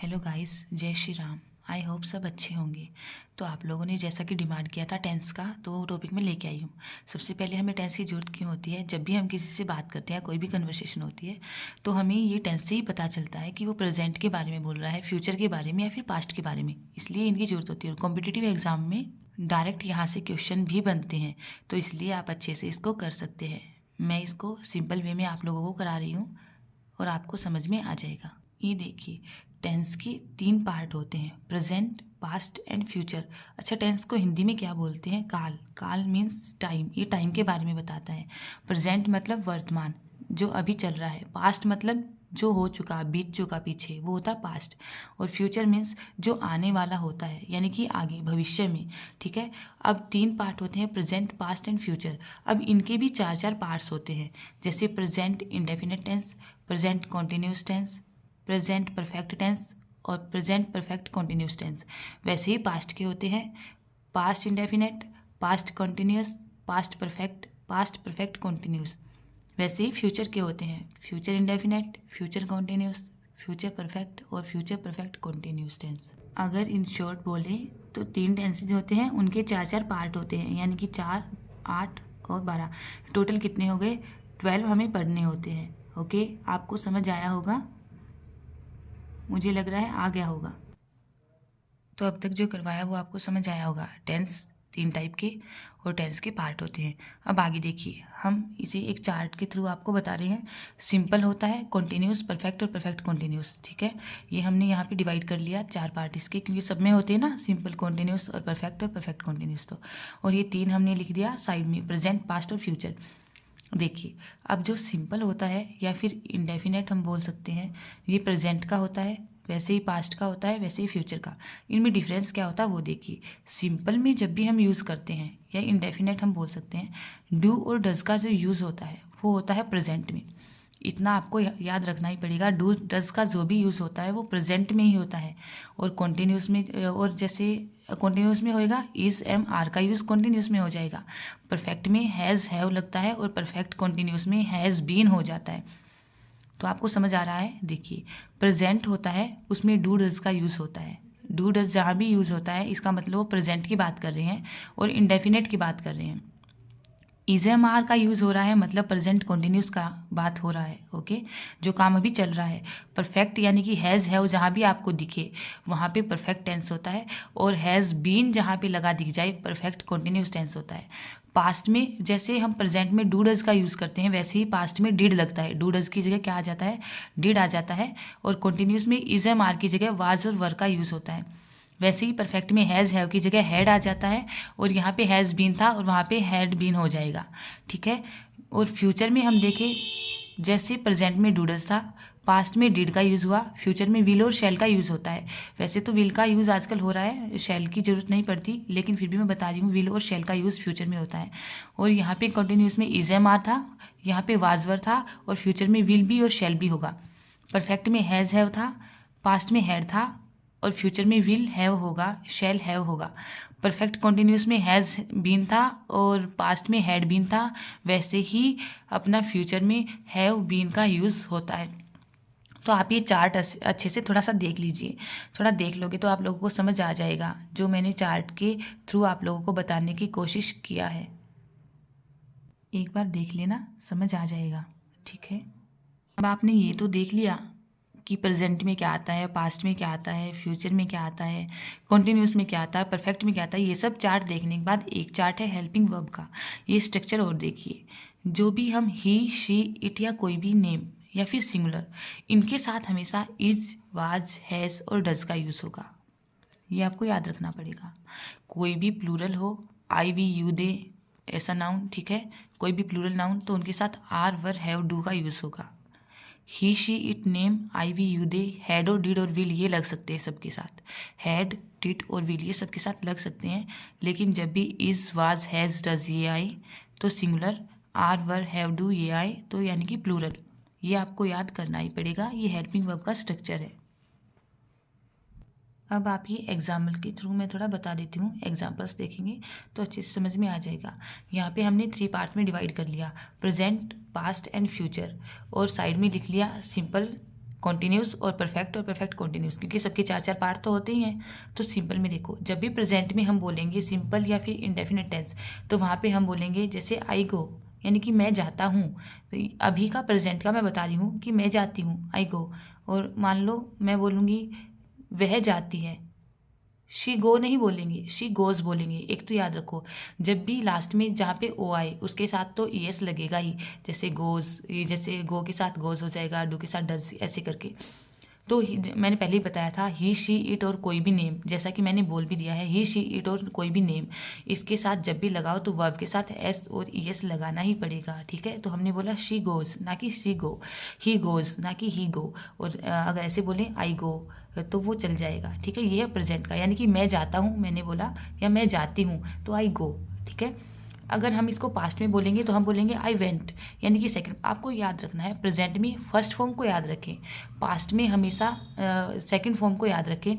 Hello guys, जय Shri Ram. I hope सब अच्छे होंगे। तो आप लोगों ने जैसा कि डिमांड किया था टेंस का, तो वो टॉपिक में लेके आई हूँ। सबसे पहले हमें टेंस की जरूरत क्यों होती है? जब भी हम किसी से बात करते हैं, कोई भी कन्वर्सेशन होती है, तो हमें ये टेंस से ही पता चलता है कि वो प्रेजेंट के बारे में बोल रहा है, फ्यूचर के बारे में या फिर पास्ट के बारे में। इसलिए इनकी जरूरत होती है। और कॉम्पिटिटिव एग्जाम में डायरेक्ट यहाँ से क्वेश्चन भी बनते हैं, तो इसलिए आप अच्छे से इसको कर सकते हैं। मैं इसको सिंपल वे में आप लोगों को करा रही हूँ और आपको समझ में आ जाएगा। ये देखिए, टेंस के 3 पार्ट होते हैं, प्रेजेंट, पास्ट एंड फ्यूचर। अच्छा, टेंस को हिंदी में क्या बोलते हैं? काल। काल मीन्स टाइम, ये टाइम के बारे में बताता है। प्रेजेंट मतलब वर्तमान, जो अभी चल रहा है। पास्ट मतलब जो हो चुका, बीत चुका पीछे, वो होता है पास्ट। और फ्यूचर मीन्स जो आने वाला होता है, यानी कि आगे भविष्य में। ठीक है। अब 3 पार्ट होते हैं, प्रेजेंट, पास्ट एंड फ्यूचर। अब इनके भी 4 पार्ट्स होते हैं, जैसे present indefinite tense, present continuous tense, present perfect tense और प्रेजेंट परफेक्ट कॉन्टिन्यूस टेंस। वैसे ही पास्ट के होते हैं, past indefinite, past continuous, past perfect continuous. वैसे ही फ्यूचर के होते हैं, future indefinite, future continuous, future perfect और फ्यूचर परफेक्ट कॉन्टिन्यूस टेंस। अगर इन शॉर्ट बोले तो 3 टेंसेज होते हैं, उनके 4 पार्ट होते हैं, यानी कि 4, 8 और 12। टोटल कितने हो गए? 12 हमें पढ़ने होते हैं। ओके, आपको समझ आया होगा, मुझे लग रहा है आ गया होगा। तो अब तक जो करवाया वो आपको समझ आया होगा। टेंस 3 टाइप के और टेंस के पार्ट होते हैं। अब आगे देखिए, हम इसे एक चार्ट के थ्रू आपको बता रहे हैं। सिंपल होता है, कॉन्टिन्यूस, परफेक्ट और परफेक्ट कॉन्टिन्यूस। ठीक है, ये हमने यहाँ पे डिवाइड कर लिया 4 पार्ट इसके, क्योंकि सब में होते हैं ना, सिंपल, कॉन्टिन्यूस और परफेक्ट कॉन्टिन्यूस। तो और ये 3 हमने लिख दिया साइड में, प्रेजेंट, पास्ट और फ्यूचर। देखिए, अब जो सिंपल होता है या फिर इंडेफिनेट हम बोल सकते हैं, ये प्रेजेंट का होता है, वैसे ही पास्ट का होता है, वैसे ही फ्यूचर का। इनमें डिफरेंस क्या होता है वो देखिए। सिंपल में जब भी हम यूज़ करते हैं, या इंडेफिनेट हम बोल सकते हैं, डू और डज का जो यूज़ होता है वो होता है प्रेजेंट में। इतना आपको याद रखना ही पड़ेगा। डू डज का जो भी यूज़ होता है वो प्रेजेंट में ही होता है। और कॉन्टिन्यूस में, और जैसे कॉन्टिन्यूस में होएगा, इज एम आर का यूज़ कॉन्टिन्यूस में हो जाएगा। परफेक्ट में हैज़ हैव लगता है और परफेक्ट कॉन्टिन्यूस में हैज़ बीन हो जाता है। तो आपको समझ आ रहा है? देखिए, प्रेजेंट होता है, उसमें डू डज का यूज़ होता है। डू डज जहाँ भी यूज़ होता है, इसका मतलब वो प्रेजेंट की बात कर रहे हैं और इंडेफिनेट की बात कर रहे हैं। इज एम आर का यूज़ हो रहा है, मतलब प्रेजेंट कॉन्टिन्यूस का बात हो रहा है। ओके, जो काम अभी चल रहा है। परफेक्ट यानी कि हैज़ है, जहाँ भी आपको दिखे वहाँ पे परफेक्ट टेंस होता है। और हैज़ बीन जहाँ पे लगा दिख जाए, परफेक्ट कॉन्टिन्यूस टेंस होता है। पास्ट में जैसे हम प्रेजेंट में डू डज का यूज़ करते हैं, वैसे ही पास्ट में डिड लगता है। डू डज की जगह क्या आ जाता है? डिड आ जाता है। और कॉन्टिन्यूस में इज एम आर की जगह वाज और वर का यूज़ होता है। वैसे ही परफेक्ट में हैज़ हैव की जगह हैड आ जाता है, और यहाँ पे हैज़ बीन था और वहाँ पे हैड बीन हो जाएगा। ठीक है। और फ्यूचर में हम देखें, जैसे प्रेजेंट में डू डज था, पास्ट में डिड का यूज़ हुआ, फ्यूचर में विल और शैल का यूज़ होता है। वैसे तो विल का यूज़ आजकल हो रहा है, शैल की ज़रूरत नहीं पड़ती, लेकिन फिर भी मैं बता रही हूँ, विल और शैल का यूज़ फ्यूचर में होता है। और यहाँ पे कंटिन्यूस में इज एम आर था, यहाँ पे वाजवर था, और फ्यूचर में विल भी और शैल भी होगा। परफेक्ट में हैज़ हैव था, पास्ट में हैड था, और फ्यूचर में विल हैव होगा, शैल हैव होगा। परफेक्ट कॉन्टिन्यूस में हैज़ बीन था और पास्ट में हैड बीन था, वैसे ही अपना फ्यूचर में हैव बीन का यूज़ होता है। तो आप ये चार्ट अच्छे से थोड़ा सा देख लीजिए। थोड़ा देख लोगे तो आप लोगों को समझ आ जाएगा, जो मैंने चार्ट के थ्रू आप लोगों को बताने की कोशिश किया है। एक बार देख लेना, समझ आ जाएगा। ठीक है। अब आपने ये तो देख लिया कि प्रेजेंट में क्या आता है, पास्ट में क्या आता है, फ्यूचर में क्या आता है, कॉन्टिन्यूस में क्या आता है, परफेक्ट में क्या आता है। ये सब चार्ट देखने के बाद एक चार्ट है हेल्पिंग वर्ब का। ये स्ट्रक्चर और देखिए, जो भी हम ही, शी, इट या कोई भी नेम या फिर सिंगुलर, इनके साथ हमेशा इज, वाज, हैज और डज का यूज़ होगा। ये आपको याद रखना पड़ेगा। कोई भी प्लूरल हो, आई, वी, यू, दे, ऐसा नाउन, ठीक है, कोई भी प्लूरल नाउन, तो उनके साथ आर, वर, हैव, डू का यूज़ होगा। He, she, it, name, I, we, you, they, had और डिड और विल, ये लग सकते हैं सबके साथ। हैड, डिड और विल ये सबके साथ लग सकते हैं, लेकिन जब भी इज, वाज, हैज, डज ये आए तो singular, are, were, have, do ये आए तो यानी कि प्लूरल। ये आपको याद करना ही पड़ेगा, ये हेल्पिंग वर्ब का स्ट्रक्चर है। अब आप ये एग्जाम्पल के थ्रू मैं थोड़ा बता देती हूँ, एग्जाम्पल्स देखेंगे तो अच्छे से समझ में आ जाएगा। यहाँ पे हमने 3 पार्ट्स में डिवाइड कर लिया, प्रेजेंट, पास्ट एंड फ्यूचर, और साइड में लिख लिया सिंपल, कॉन्टिन्यूस और परफेक्ट कॉन्टिन्यूस, क्योंकि सबके 4 पार्ट तो होते ही हैं। तो सिंपल में देखो, जब भी प्रेजेंट में हम बोलेंगे सिंपल या फिर इंडेफिनिट टेंस, तो वहाँ पे हम बोलेंगे जैसे आई गो, यानी कि मैं जाता हूँ। तो अभी का प्रेजेंट का मैं बता रही हूँ कि मैं जाती हूँ, आई गो। और मान लो मैं बोलूँगी वह जाती है, शी गो नहीं बोलेंगे, शी गोज बोलेंगे। एक तो याद रखो, जब भी लास्ट में जहाँ पे ओ आए उसके साथ तो ईएस लगेगा ही, जैसे गोज, जैसे गो के साथ गोज हो जाएगा, डू के साथ डज, ऐसे करके। तो मैंने पहले ही बताया था, ही शी इट और कोई भी नेम, जैसा कि मैंने बोल भी दिया है, ही शी इट और कोई भी नेम, इसके साथ जब भी लगाओ तो वर्ब के साथ एस और ईएस लगाना ही पड़ेगा, ठीक है। तो हमने बोला शी गोज ना कि शी गो, ही गोज ना कि ही गो। और अगर ऐसे बोले आई गो तो वो चल जाएगा, ठीक है। ये है प्रेजेंट का, यानी कि मैं जाता हूँ मैंने बोला, या मैं जाती हूँ तो आई गो, ठीक है। अगर हम इसको पास्ट में बोलेंगे तो हम बोलेंगे आई वेंट, यानी कि सेकंड। आपको याद रखना है, प्रेजेंट में फर्स्ट फॉर्म को याद रखें, पास्ट में हमेशा सेकंड फॉर्म को याद रखें।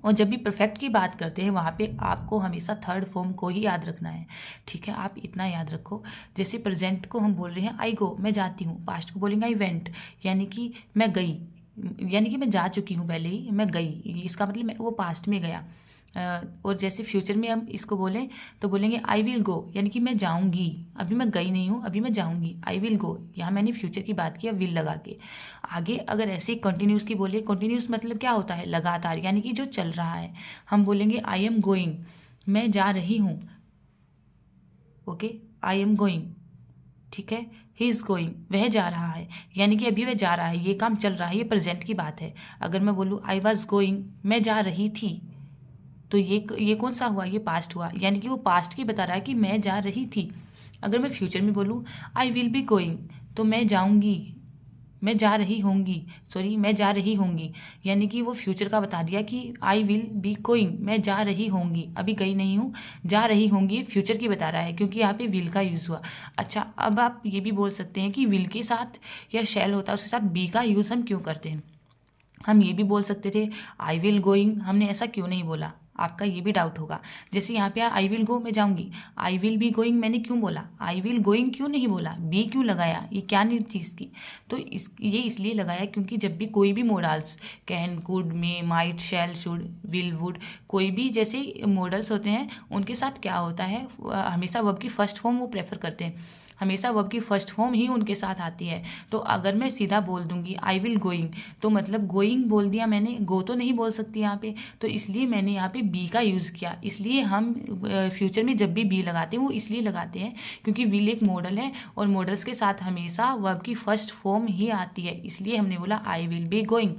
और जब भी परफेक्ट की बात करते हैं वहाँ पे आपको हमेशा थर्ड फॉर्म को ही याद रखना है, ठीक है। आप इतना याद रखो, जैसे प्रेजेंट को हम बोल रहे हैं आई गो, मैं जाती हूँ, पास्ट को बोलेंगे आई वेंट, यानी कि मैं गई, यानी कि मैं जा चुकी हूँ पहले ही, मैं गई, इसका मतलब मैं वो पास्ट में गया। और जैसे फ्यूचर में हम इसको बोलें तो बोलेंगे आई विल गो, यानी कि मैं जाऊंगी, अभी मैं गई नहीं हूँ, अभी मैं जाऊंगी, आई विल गो। यहाँ मैंने फ्यूचर की बात किया विल लगा के। आगे अगर ऐसे कंटिन्यूस की बोले, कंटिन्यूस मतलब क्या होता है, लगातार, यानी कि जो चल रहा है। हम बोलेंगे आई एम गोइंग, मैं जा रही हूँ, ओके, आई एम गोइंग, ठीक है। ही इज़ गोइंग, वह जा रहा है, यानी कि अभी वह जा रहा है, ये काम चल रहा है, ये प्रेजेंट की बात है। अगर मैं बोलूँ आई वॉज गोइंग, मैं जा रही थी, तो ये कौन सा हुआ, ये पास्ट हुआ, यानी कि वो पास्ट की बता रहा है कि मैं जा रही थी। अगर मैं फ्यूचर में बोलूँ आई विल बी गोइंग, तो मैं जाऊंगी, मैं जा रही होंगी, सॉरी मैं जा रही होंगी, यानी कि वो फ्यूचर का बता दिया कि आई विल बी गोइंग, मैं जा रही होंगी, अभी गई नहीं हूँ, जा रही होंगी, फ्यूचर की बता रहा है, क्योंकि यहाँ पे विल का यूज़ हुआ। अच्छा, अब आप ये भी बोल सकते हैं कि विल के साथ या शैल होता है उसके साथ बी का यूज़ हम क्यों करते हैं। हम ये भी बोल सकते थे आई विल गोइंग, हमने ऐसा क्यों नहीं बोला, आपका ये भी डाउट होगा। जैसे यहाँ पे आई विल गो, मैं जाऊंगी, आई विल बी गोइंग मैंने क्यों बोला, आई विल गोइंग क्यों नहीं बोला, बी क्यों लगाया, ये क्या नीड थी इसकी। तो ये इसलिए लगाया क्योंकि जब भी कोई भी modals, can, could, may, might, shall, should, will, would, कोई भी जैसे मॉडल्स होते हैं उनके साथ क्या होता है, हमेशा वर्ब की फर्स्ट फॉर्म वो प्रेफर करते हैं, हमेशा वर्ब की फर्स्ट फॉर्म ही उनके साथ आती है। तो अगर मैं सीधा बोल दूंगी आई विल गोइंग, तो मतलब गोइंग बोल दिया मैंने, गो तो नहीं बोल सकती यहाँ पे, तो इसलिए मैंने यहाँ पे बी का यूज़ किया। इसलिए हम फ्यूचर में जब भी बी लगाते हैं वो इसलिए लगाते हैं क्योंकि विल एक मॉडल है और मॉडल्स के साथ हमेशा वर्ब की फर्स्ट फॉर्म ही आती है, इसलिए हमने बोला आई विल बी गोइंग,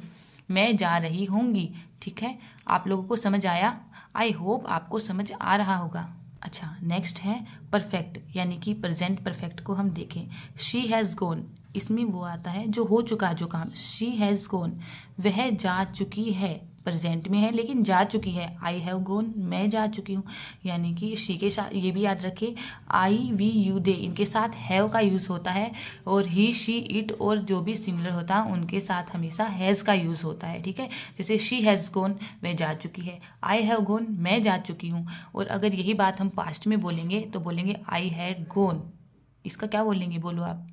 मैं जा रही होंगी, ठीक है। आप लोगों को समझ आया, आई होप आपको समझ आ रहा होगा। अच्छा, नेक्स्ट है परफेक्ट, यानी कि प्रेजेंट परफेक्ट को हम देखें, शी हैज़ गोन, इसमें वो आता है जो हो चुका जो काम, शी हैज़ गोन, वह जा चुकी है, प्रेजेंट में है लेकिन जा चुकी है, आई हैव गोन, मैं जा चुकी हूँ, यानी कि शी के साथ ये भी याद रखे, आई वी यू दे, इनके साथ हैव का यूज़ होता है, और ही शी इट और जो भी सिमिलर होता है उनके साथ हमेशा हैज़ का यूज़ होता है, ठीक है। जैसे शी हैज़ गोन, वह जा चुकी है, आई हैव गोन, मैं जा चुकी हूँ। और अगर यही बात हम पास्ट में बोलेंगे तो बोलेंगे आई हैड गोन, इसका क्या बोलेंगे बोलो आप,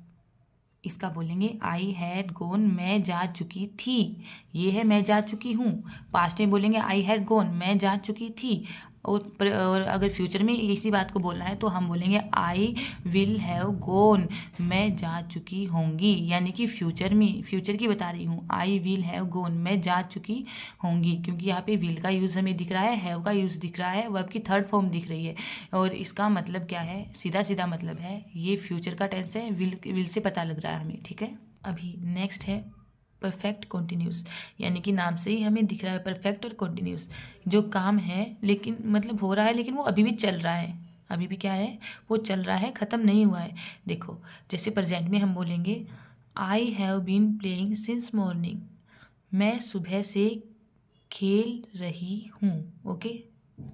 इसका बोलेंगे आई हैड गोन, मैं जा चुकी थी, ये है मैं जा चुकी हूँ। पास्ट में बोलेंगे आई हैड गोन, मैं जा चुकी थी। और अगर फ्यूचर में इसी बात को बोलना है तो हम बोलेंगे आई विल हैव गोन, मैं जा चुकी होंगी, यानी कि फ्यूचर में, फ्यूचर की बता रही हूँ, आई विल हैव गोन, मैं जा चुकी होंगी, क्योंकि यहाँ पे विल का यूज़ हमें दिख रहा है, हैव का यूज़ दिख रहा है, वर्ब की थर्ड फॉर्म दिख रही है, और इसका मतलब क्या है, सीधा सीधा मतलब है ये फ्यूचर का टेंस है, विल से पता लग रहा है हमें, ठीक है। अभी नेक्स्ट है परफेक्ट कॉन्टिन्यूस, यानी कि नाम से ही हमें दिख रहा है परफेक्ट और कॉन्टिन्यूस, जो काम है लेकिन मतलब हो रहा है लेकिन वो अभी भी चल रहा है, अभी भी क्या है, वो चल रहा है, ख़त्म नहीं हुआ है। देखो जैसे प्रेजेंट में हम बोलेंगे I have been playing since morning, मैं सुबह से खेल रही हूँ, ओके।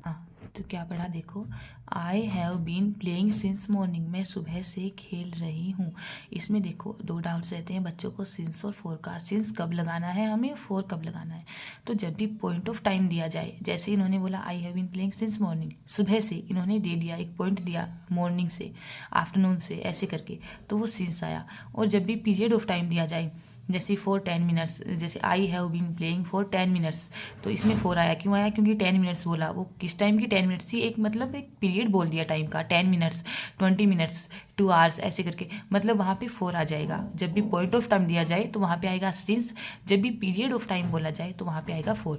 हाँ, तो क्या पढ़ा देखो, I have been playing since morning, मैं सुबह से खेल रही हूँ। इसमें देखो दो डाउट्स रहते हैं बच्चों को, सिंस और फोर का, सिंस कब लगाना है हमें, फोर कब लगाना है। तो जब भी पॉइंट ऑफ टाइम दिया जाए, जैसे इन्होंने बोला I have been playing since morning, सुबह से इन्होंने दे दिया एक पॉइंट दिया, मॉर्निंग से, आफ्टरनून से, ऐसे करके, तो वो सिंस आया। और जब भी पीरियड ऑफ टाइम दिया जाए, जैसे फॉर 10 मिनट्स, जैसे I have been playing for 10 minutes, तो इसमें 4 आया, क्यों आया? क्योंकि 10 मिनट्स बोला, वो किस टाइम की 10 मिनट्स थी, एक मतलब एक पीरियड बोल दिया टाइम का, 10 मिनट्स, 20 मिनट्स, 2 आवर्स, ऐसे करके, मतलब वहाँ पे 4 आ जाएगा। जब भी पॉइंट ऑफ टाइम दिया जाए तो वहाँ पे आएगा सिंस, जब भी पीरियड ऑफ टाइम बोला जाए तो वहाँ पे आएगा 4।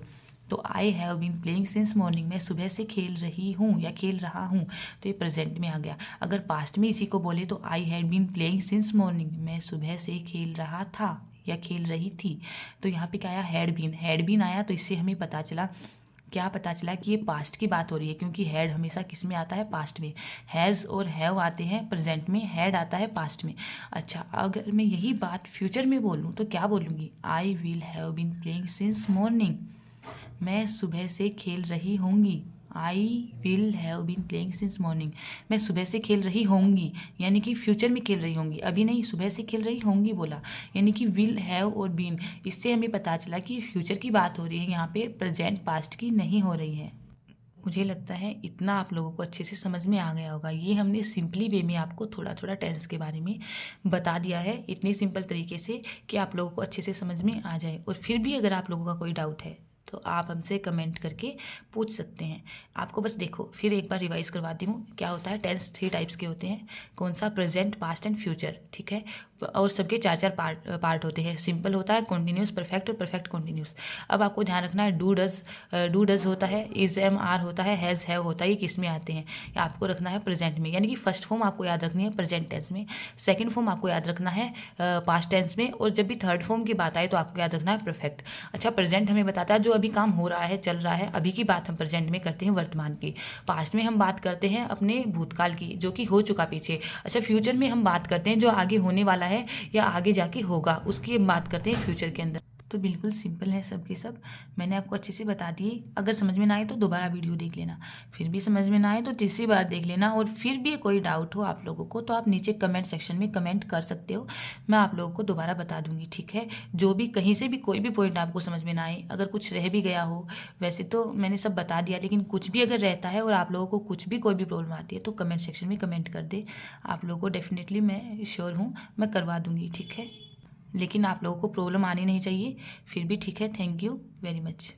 तो I have been playing since morning, मैं सुबह से खेल रही हूँ या खेल रहा हूँ, तो ये प्रेजेंट में आ गया। अगर पास्ट में इसी को बोले तो I had been playing since morning, मैं सुबह से खेल रहा था या खेल रही थी, तो यहाँ पे क्या आया? हैड बीन आया। तो इससे हमें पता चला, क्या पता चला कि ये पास्ट की बात हो रही है, क्योंकि हैड हमेशा किस में आता है? पास्ट में। हैज़ और हैव आते हैं प्रेजेंट में, हैड आता है पास्ट में। अच्छा, अगर मैं यही बात फ्यूचर में बोलूँ तो क्या बोलूँगी? I will have been playing since morning, मैं सुबह से खेल रही होंगी। I will have been playing since morning, मैं सुबह से खेल रही होंगी, यानी कि फ्यूचर में खेल रही होंगी, अभी नहीं, सुबह से खेल रही होंगी बोला, यानी कि विल हैव और बीन, इससे हमें पता चला कि फ्यूचर की बात हो रही है, यहाँ पे प्रेजेंट पास्ट की नहीं हो रही है। मुझे लगता है इतना आप लोगों को अच्छे से समझ में आ गया होगा। ये हमने सिंपली वे में आपको थोड़ा थोड़ा टेंस के बारे में बता दिया है, इतनी सिंपल तरीके से कि आप लोगों को अच्छे से समझ में आ जाए। और फिर भी अगर आप लोगों का कोई डाउट है तो आप हमसे कमेंट करके पूछ सकते हैं। आपको बस देखो, फिर एक बार रिवाइज करवाती हूँ क्या होता है। टेंस 3 टाइप्स के होते हैं, कौन सा? प्रेजेंट, पास्ट एंड फ्यूचर, ठीक है। और सबके 4-4 पार्ट होते हैं। सिंपल होता है, कॉन्टिन्यूस, परफेक्ट और परफेक्ट कॉन्टिन्यूस। अब आपको ध्यान रखना है, डू डज होता है, इज एम आर होता है, हैज़ हैव होता है, ये किस में आते हैं? ये आपको रखना है प्रेजेंट में, यानी कि फर्स्ट फॉर्म आपको याद रखनी है प्रेजेंट टेंस में, सेकंड फॉर्म आपको याद रखना है पास्ट टेंस में, और जब भी थर्ड फॉर्म की बात आए तो आपको याद रखना है परफेक्ट। अच्छा, प्रेजेंट हमें बताता है जो अभी काम हो रहा है, चल रहा है, अभी की बात हम प्रेजेंट में करते हैं, वर्तमान की। पास्ट में हम बात करते हैं अपने भूतकाल की, जो कि हो चुका पीछे। अच्छा, फ्यूचर में हम बात करते हैं जो आगे होने वाला है या आगे जाके होगा, उसकी हम बात करते हैं फ्यूचर के अंदर। तो बिल्कुल सिंपल है सब के सब, मैंने आपको अच्छे से बता दिए। अगर समझ में ना आए तो दोबारा वीडियो देख लेना, फिर भी समझ में ना आए तो तीसरी बार देख लेना, और फिर भी कोई डाउट हो आप लोगों को तो आप नीचे कमेंट सेक्शन में कमेंट कर सकते हो, मैं आप लोगों को दोबारा बता दूंगी, ठीक है। जो भी कहीं से भी कोई भी पॉइंट आपको समझ में ना आए, अगर कुछ रह भी गया हो, वैसे तो मैंने सब बता दिया, लेकिन कुछ भी अगर रहता है और आप लोगों को कुछ भी कोई भी प्रॉब्लम आती है तो कमेंट सेक्शन में कमेंट कर दे, आप लोगों को डेफिनेटली मैं श्योर हूँ मैं करवा दूंगी, ठीक है। लेकिन आप लोगों को प्रॉब्लम आनी नहीं चाहिए, फिर भी ठीक है। Thank you very much.